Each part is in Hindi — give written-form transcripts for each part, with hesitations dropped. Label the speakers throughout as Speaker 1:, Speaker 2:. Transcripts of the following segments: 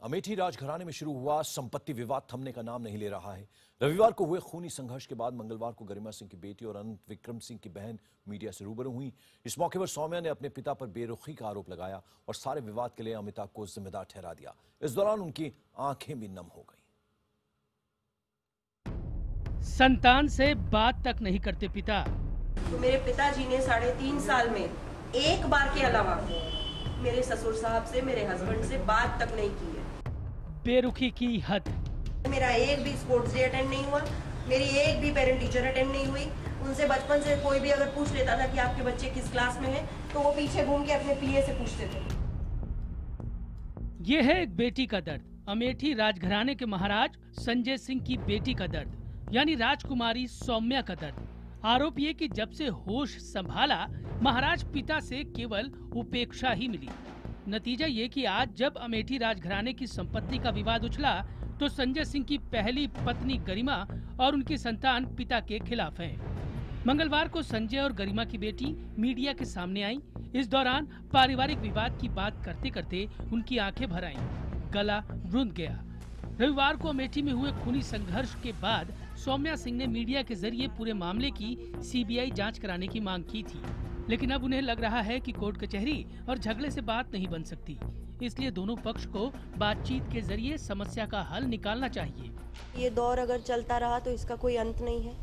Speaker 1: अमेठी राजघराने में शुरू हुआ संपत्ति विवाद थमने का नाम नहीं ले रहा है। रविवार को हुए खूनी संघर्ष के बाद मंगलवार को गरिमा सिंह की बेटी और अनंत विक्रम सिंह की बहन मीडिया से रूबरू हुई। इस मौके पर सौम्या ने अपने पिता पर बेरुखी का आरोप लगाया और सारे विवाद के लिए अमिता को जिम्मेदार ठहरा दिया। इस दौरान उनकी आंखें भी नम हो गई।
Speaker 2: संतान से बात तक नहीं करते पिता।
Speaker 3: तो मेरे पिताजी ने 3.5 साल में एक बार के अलावा मेरे ससुर साहब से, मेरे हस्बैंड से बात तक नहीं की है।
Speaker 2: बेरुखी की हद।
Speaker 3: मेरा एक भी स्पोर्ट्स डे अटेंड नहीं हुआ, मेरी एक भी पेरेंट टीचर अटेंड नहीं हुई। उनसे बचपन से कोई भी अगर पूछ लेता था कि आपके बच्चे किस क्लास में हैं, तो वो पीछे घूम के अपने पीए से पूछते थे।
Speaker 2: ये है एक बेटी का दर्द। अमेठी राजघराने के महाराज संजय सिंह की बेटी का दर्द, यानी राजकुमारी सौम्या का दर्द। आरोप ये कि जब से होश संभाला, महाराज पिता से केवल उपेक्षा ही मिली। नतीजा ये कि आज जब अमेठी राजघराने की संपत्ति का विवाद उछला, तो संजय सिंह की पहली पत्नी गरिमा और उनकी संतान पिता के खिलाफ हैं। मंगलवार को संजय और गरिमा की बेटी मीडिया के सामने आई। इस दौरान पारिवारिक विवाद की बात करते करते उनकी आंखें भर आईं, गला रुंध गया। रविवार को अमेठी में हुए खूनी संघर्ष के बाद सौम्या सिंह ने मीडिया के जरिए पूरे मामले की सीबीआई जांच कराने की मांग की थी, लेकिन अब उन्हें लग रहा है कि कोर्ट कचहरी और झगड़े से बात नहीं बन सकती। इसलिए दोनों पक्ष को बातचीत के जरिए समस्या का हल निकालना चाहिए।
Speaker 3: ये दौर अगर चलता रहा तो इसका कोई अंत नहीं है।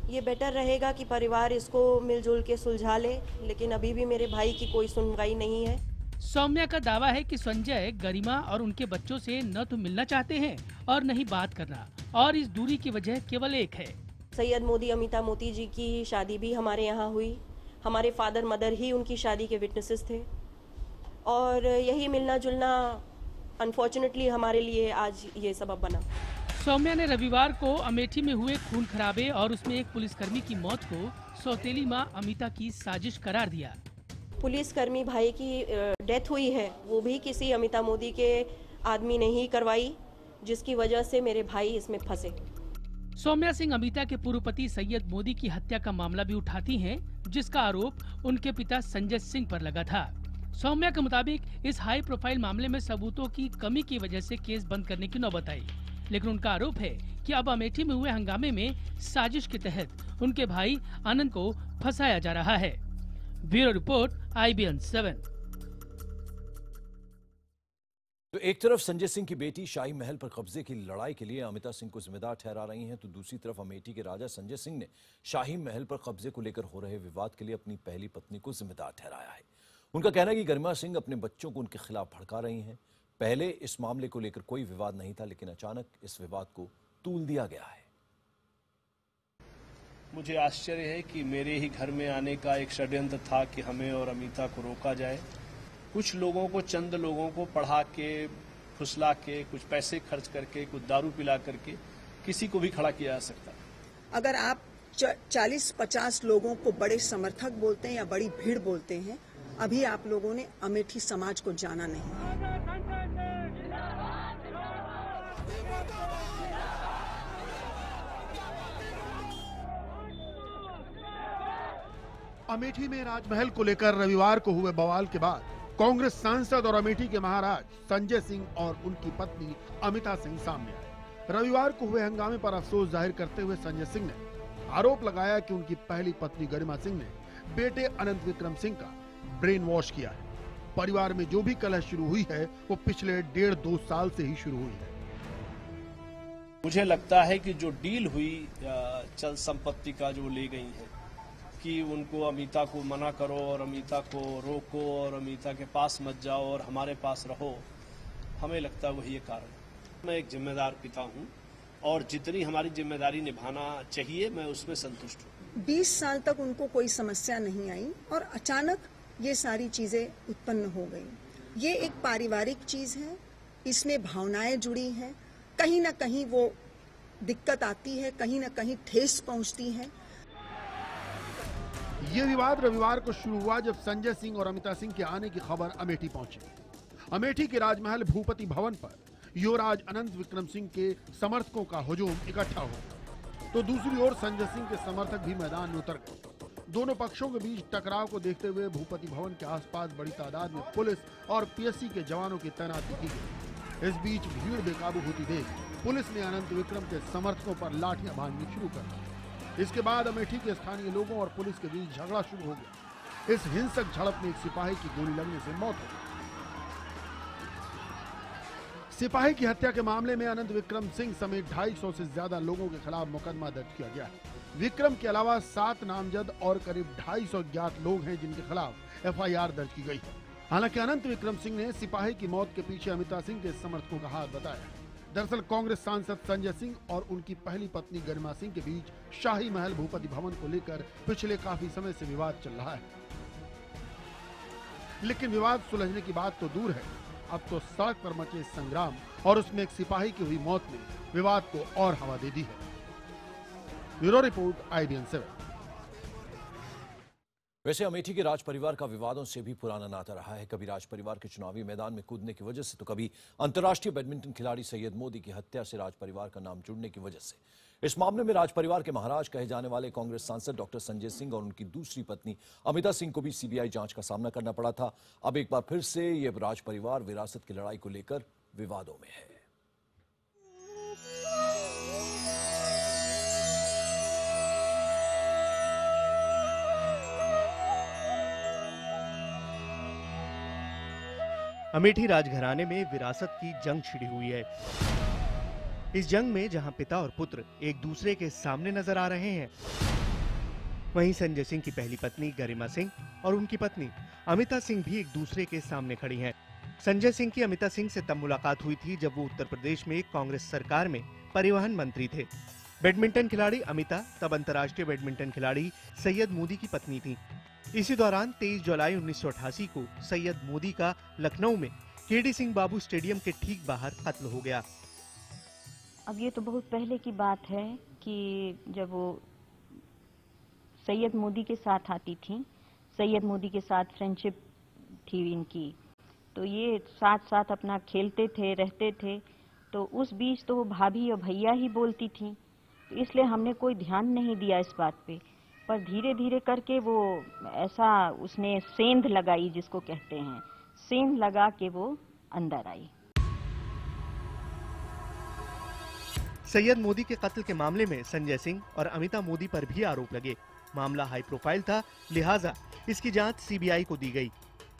Speaker 3: ये बेटर रहेगा कि परिवार इसको मिलजुल के सुलझा ले, लेकिन अभी भी मेरे भाई की कोई सुनवाई नहीं है।
Speaker 2: सौम्या का दावा है कि संजय गरिमा और उनके बच्चों से न तो मिलना चाहते हैं और न ही बात करना, और इस दूरी की वजह केवल एक है।
Speaker 3: सैयद मोदी अमिता मोती जी की शादी भी हमारे यहाँ हुई। हमारे फादर मदर ही उनकी शादी के विटनेसेस थे, और यही मिलना जुलना अनफॉर्चुनेटली हमारे लिए आज ये सबब बना।
Speaker 2: सौम्या ने रविवार को अमेठी में हुए खून खराबे और उसमें एक पुलिसकर्मी की मौत को सौतेली मां अमिता की साजिश करार दिया।
Speaker 3: पुलिसकर्मी भाई की डेथ हुई है, वो भी किसी अमिता मोदी के आदमी ने ही करवाई, जिसकी वजह से मेरे भाई इसमें फंसे।
Speaker 2: सौम्या सिंह अमिता के पूर्व पति सैयद मोदी की हत्या का मामला भी उठाती हैं, जिसका आरोप उनके पिता संजय सिंह पर लगा था। सौम्या के मुताबिक इस हाई प्रोफाइल मामले में सबूतों की कमी की वजह से केस बंद करने की नौबत आई, लेकिन उनका आरोप है कि अब अमेठी में हुए हंगामे में साजिश के तहत उनके भाई आनंद को फंसाया जा रहा है। Bureau report, IBN 7।
Speaker 1: तो एक तरफ संजय सिंह की बेटी शाही महल पर कब्जे की लड़ाई के लिए अमिता सिंह को जिम्मेदार ठहरा रही हैं, तो दूसरी तरफ अमेठी के राजा संजय सिंह ने शाही महल पर कब्जे को लेकर हो रहे विवाद के लिए अपनी पहली पत्नी को जिम्मेदार ठहराया है। उनका कहना है कि गरिमा सिंह अपने बच्चों को उनके खिलाफ भड़का रही हैं। पहले इस मामले को लेकर कोई विवाद नहीं था, लेकिन अचानक इस विवाद को तूल दिया गया है।
Speaker 4: मुझे आश्चर्य है कि मेरे ही घर में आने का एक षड्यंत्र था कि हमें और अमिता को रोका जाए। कुछ लोगों को, चंद लोगों को पढ़ा के, फुसला के, कुछ पैसे खर्च करके, कुछ दारू पिला करके किसी को भी खड़ा किया जा सकता है।
Speaker 5: अगर आप 40-50 लोगों को बड़े समर्थक बोलते हैं या बड़ी भीड़ बोलते हैं, अभी आप लोगों ने अमेठी समाज को जाना नहीं।
Speaker 6: अमेठी में राजमहल को लेकर रविवार को हुए बवाल के बाद कांग्रेस सांसद और अमेठी के महाराज संजय सिंह और उनकी पत्नी अमिता सिंह सामने आए। रविवार को हुए हंगामे पर अफसोस जाहिर करते हुए संजय सिंह ने आरोप लगाया कि उनकी पहली पत्नी गरिमा सिंह ने बेटे अनंत विक्रम सिंह का ब्रेन वॉश किया है। परिवार में जो भी कलह शुरू हुई है वो पिछले 1.5-2 साल से ही शुरू हुई है।
Speaker 4: मुझे लगता है कि जो डील हुई चल संपत्ति का जो ले गई है, कि उनको अमिता को मना करो और अमिता को रोको और अमिता के पास मत जाओ और हमारे पास रहो, हमें लगता है वही कारण। मैं एक जिम्मेदार पिता हूं और जितनी हमारी जिम्मेदारी निभाना चाहिए मैं उसमें संतुष्ट हूं।
Speaker 5: 20 साल तक उनको कोई समस्या नहीं आई और अचानक ये सारी चीजें उत्पन्न हो गई। ये एक पारिवारिक चीज है, इसमें भावनाएं जुड़ी हैं, कहीं ना कहीं वो दिक्कत आती है, कहीं ना कहीं ठेस पहुंचती है।
Speaker 6: ये विवाद रविवार को शुरू हुआ जब संजय सिंह और अमिता सिंह के आने की खबर अमेठी पहुंची। अमेठी के राजमहल भूपति भवन पर युवराज अनंत विक्रम सिंह के समर्थकों का हुजूम इकट्ठा हो, तो दूसरी ओर संजय सिंह के समर्थक भी मैदान में उतर गए। दोनों पक्षों के बीच टकराव को देखते हुए भूपति भवन के आसपास बड़ी तादाद में पुलिस और पीएससी के जवानों की तैनाती की गई। इस बीच भीड़ बेकाबू होती देख पुलिस ने अनंत विक्रम के समर्थकों पर लाठियां भांजनी शुरू कर दी। इसके बाद अमेठी के स्थानीय लोगों और पुलिस के बीच झगड़ा शुरू हो गया। इस हिंसक झड़प में एक सिपाही की गोली लगने से मौत हो गई। सिपाही की हत्या के मामले में अनंत विक्रम सिंह समेत 250 से ज्यादा लोगों के खिलाफ मुकदमा दर्ज किया गया है। विक्रम के अलावा 7 नामजद और करीब 250 ज्ञात लोग हैं जिनके खिलाफ एफआईआर दर्ज की गई है। हालांकि अनंत विक्रम सिंह ने सिपाही की मौत के पीछे अमिता सिंह के समर्थकों का हाथ बताया है। दरअसल कांग्रेस सांसद संजय सिंह और उनकी पहली पत्नी गरिमा सिंह के बीच शाही महल भूपति भवन को लेकर पिछले काफी समय से विवाद चल रहा है। लेकिन विवाद सुलझने की बात तो दूर है, अब तो सड़क पर मचे संग्राम और उसमें एक सिपाही की हुई मौत ने विवाद को और हवा दे दी है। Bureau report IBN 7।
Speaker 1: वैसे अमेठी के राज परिवार का विवादों से भी पुराना नाता रहा है। कभी राज परिवार के चुनावी मैदान में कूदने की वजह से तो कभी अंतर्राष्ट्रीय बैडमिंटन खिलाड़ी सैयद मोदी की हत्या से राज परिवार का नाम जुड़ने की वजह से। इस मामले में राज परिवार के महाराज कहे जाने वाले कांग्रेस सांसद डॉक्टर संजय सिंह और उनकी दूसरी पत्नी अमिता सिंह को भी सीबीआई जांच का सामना करना पड़ा था। अब एक बार फिर से ये राज परिवार विरासत की लड़ाई को लेकर विवादों में है।
Speaker 7: अमेठी राजघराने में विरासत की जंग छिड़ी हुई है। इस जंग में जहां पिता और पुत्र एक दूसरे के सामने नजर आ रहे हैं, वहीं संजय सिंह की पहली पत्नी गरिमा सिंह और उनकी पत्नी अमिता सिंह भी एक दूसरे के सामने खड़ी हैं। संजय सिंह की अमिता सिंह से तब मुलाकात हुई थी जब वो उत्तर प्रदेश में कांग्रेस सरकार में परिवहन मंत्री थे। बैडमिंटन खिलाड़ी अमिता तब अंतर्राष्ट्रीय बैडमिंटन खिलाड़ी सैयद मोदी की पत्नी थी। इसी दौरान 23 जुलाई 1988 को सैयद मोदी का लखनऊ में केडी सिंह बाबू स्टेडियम के ठीक बाहर कत्ल हो गया।
Speaker 8: अब ये तो बहुत पहले की बात है कि जब वो सैयद मोदी के साथ आती थी, सैयद मोदी के साथ फ्रेंडशिप थी इनकी, तो ये साथ साथ अपना खेलते थे, रहते थे। तो उस बीच तो वो भाभी और भैया ही बोलती थी, तो इसलिए हमने कोई ध्यान नहीं दिया इस बात पे। पर धीरे धीरे करके वो ऐसा उसने सेंध लगाई, जिसको कहते हैं, सेंध लगा के वो अंदर आई।
Speaker 7: सैयद मोदी के कत्ल के मामले में संजय सिंह और अमिता मोदी पर भी आरोप लगे। मामला हाई प्रोफाइल था, लिहाजा इसकी जांच सीबीआई को दी गई।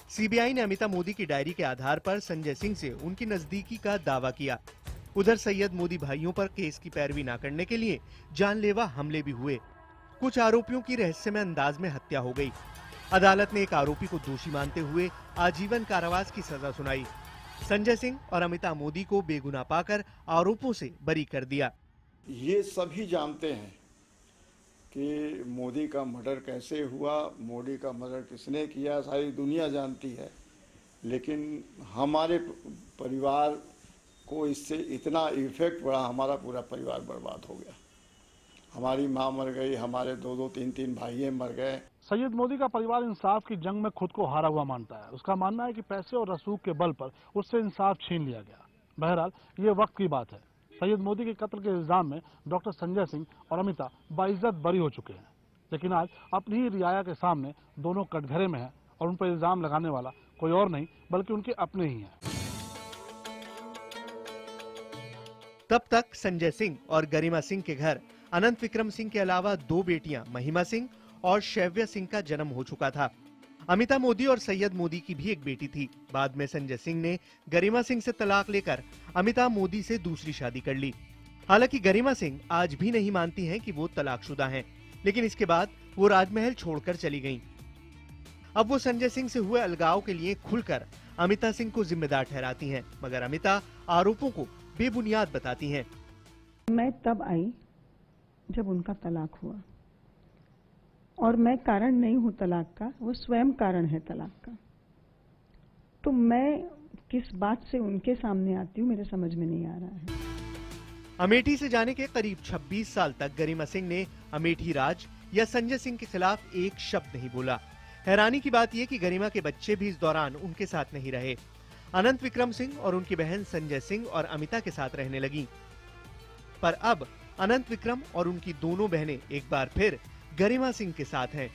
Speaker 7: सीबीआई ने अमिता मोदी की डायरी के आधार पर संजय सिंह से उनकी नजदीकी का दावा किया। उधर सैयद मोदी भाइयों पर केस की पैरवी न करने के लिए जानलेवा हमले भी हुए। कुछ आरोपियों की रहस्यमय अंदाज में हत्या हो गई। अदालत ने एक आरोपी को दोषी मानते हुए आजीवन कारावास की सजा सुनाई। संजय सिंह और अमिता मोदी को बेगुनाह पाकर आरोपों से बरी कर दिया।
Speaker 9: ये सभी जानते हैं कि मोदी का मर्डर कैसे हुआ, मोदी का मर्डर किसने किया, सारी दुनिया जानती है। लेकिन हमारे परिवार को इससे इतना इफेक्ट पड़ा, हमारा पूरा परिवार बर्बाद हो गया। हमारी माँ मर गई, हमारे 2-2, 3-3 भाई मर गए।
Speaker 10: सैयद मोदी का परिवार इंसाफ की जंग में खुद को हारा हुआ मानता है। उसका मानना है कि पैसे और रसूख के बल पर उससे इंसाफ छीन लिया गया। बहरहाल ये वक्त की बात है। सैयद मोदी के कत्ल के इल्जाम में डॉक्टर संजय सिंह और अमिता बाइज्जत बरी हो चुके हैं, लेकिन आज अपनी ही रियाया के सामने दोनों कटघरे में हैं और उन पर इल्जाम लगाने वाला कोई और नहीं बल्कि उनके अपने ही हैं।
Speaker 7: तब तक संजय सिंह और गरिमा सिंह के घर अनंत विक्रम सिंह के अलावा 2 बेटियां महिमा सिंह और शैव्य सिंह का जन्म हो चुका था। अमिता मोदी और सैयद मोदी की भी एक बेटी थी। बाद में संजय सिंह ने गरिमा सिंह से तलाक लेकर अमिता मोदी से दूसरी शादी कर ली। हालांकि गरिमा सिंह आज भी नहीं मानती हैं कि वो तलाकशुदा हैं, लेकिन इसके बाद वो राजमहल छोड़कर चली गईं। अब वो संजय सिंह से हुए अलगाव के लिए खुलकर अमिता सिंह को जिम्मेदार ठहराती हैं, मगर अमिता आरोपों को बेबुनियाद बताती हैं।
Speaker 5: मैं तब आई जब उनका तलाक हुआ, और मैं कारण नहीं हूं तलाक का, वो स्वयं कारण है तलाक का। तो मैं किस बात से उनके सामने आती हूँ, मेरे समझ में नहीं आ रहा है।
Speaker 7: अमेठी से जाने के करीब 26 साल तक गरिमा सिंह ने अमेठी राज या संजय सिंह के खिलाफ एक शब्द नहीं बोला। हैरानी की बात यह कि गरिमा के बच्चे भी इस दौरान उनके साथ नहीं रहे। अनंत विक्रम सिंह और उनकी बहन संजय सिंह और अमिता के साथ रहने लगी। पर अब अनंत विक्रम और उनकी दोनों बहनें एक बार फिर गरिमा सिंह के साथ हैं।